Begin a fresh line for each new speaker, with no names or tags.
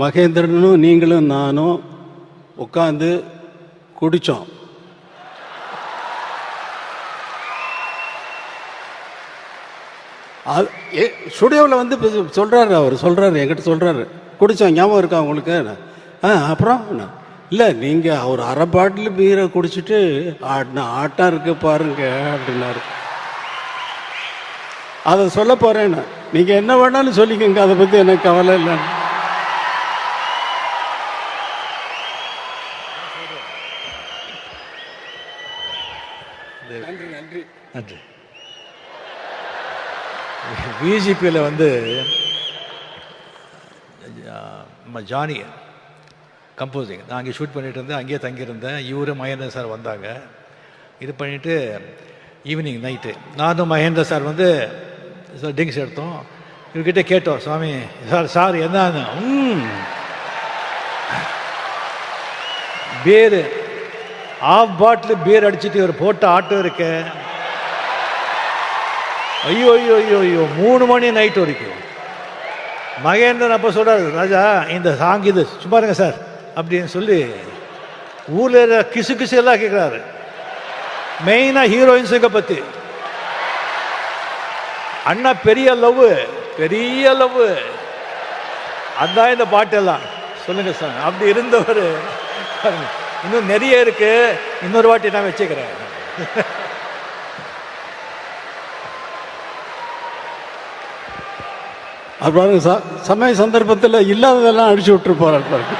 மகேந்திரனும் நீங்களும் நானும் உட்காந்து குடித்தோம். ஸ்டுடியோவில் வந்து சொல்கிறாரு, அவர் சொல்கிறாரு, என்கிட்ட சொல்கிறாரு, குடித்தோம் ஞாபகம் இருக்கா உங்களுக்கு? அப்புறம் இல்லை நீங்கள் அவர் அரை பாட்டில் பீரை குடிச்சிட்டு ஆட்டம் இருக்கு பாருங்க அப்படின்னாரு. அதை சொல்ல போகிறேன்னு, நீங்கள் என்ன வேணாலும் சொல்லிக்கோங்க, அதை பற்றி எனக்கு கவலை இல்லைன்னு. நன்றி நன்றி
நன்றி. பிஜிபியில் வந்து ஜானி கம்போசிங், நான் அங்கே ஷூட் பண்ணிகிட்டு இருந்தேன், அங்கேயே தங்கியிருந்தேன். இவரு மகேந்திர சார் வந்தாங்க. இது பண்ணிவிட்டு ஈவினிங் நைட்டு நானும் மகேந்திர சார் வந்து ட்ரிங்க்ஸ் எடுத்தோம். இவர்கிட்ட கேட்டோம், சுவாமி சார் என்ன பீர் ஆஃப் பாட்டில் பீர் அடிச்சுட்டு இவர் போட்ட ஆட்டம் இருக்க. ஐயோ ஐயோ ஐயோ ஐயோ 3 மணி நைட் வரைக்கும். மகேந்திரன் அப்போ சொல்கிறார், ராஜா இந்த சாங் இது சும்மா இருங்க சார் அப்படின்னு சொல்லி ஊரில் கிசு கிசு எல்லாம் கேட்குறாரு. மெயினாக ஹீரோயின்ஸுங்க பற்றி. அண்ணா பெரிய லவ், பெரிய லவ், அதான் இந்த பாட்டெல்லாம் சொல்லுங்க சார். அப்படி இருந்தவர் இன்னும் நிறைய இருக்கு, இன்னொரு வாட்டி நான் வச்சுக்கிறேன்.
அது பாருங்க சார், சமய சந்தர்ப்பத்தில் இல்லாததெல்லாம் அடிச்சு விட்டுரு போறாரு பாருங்க.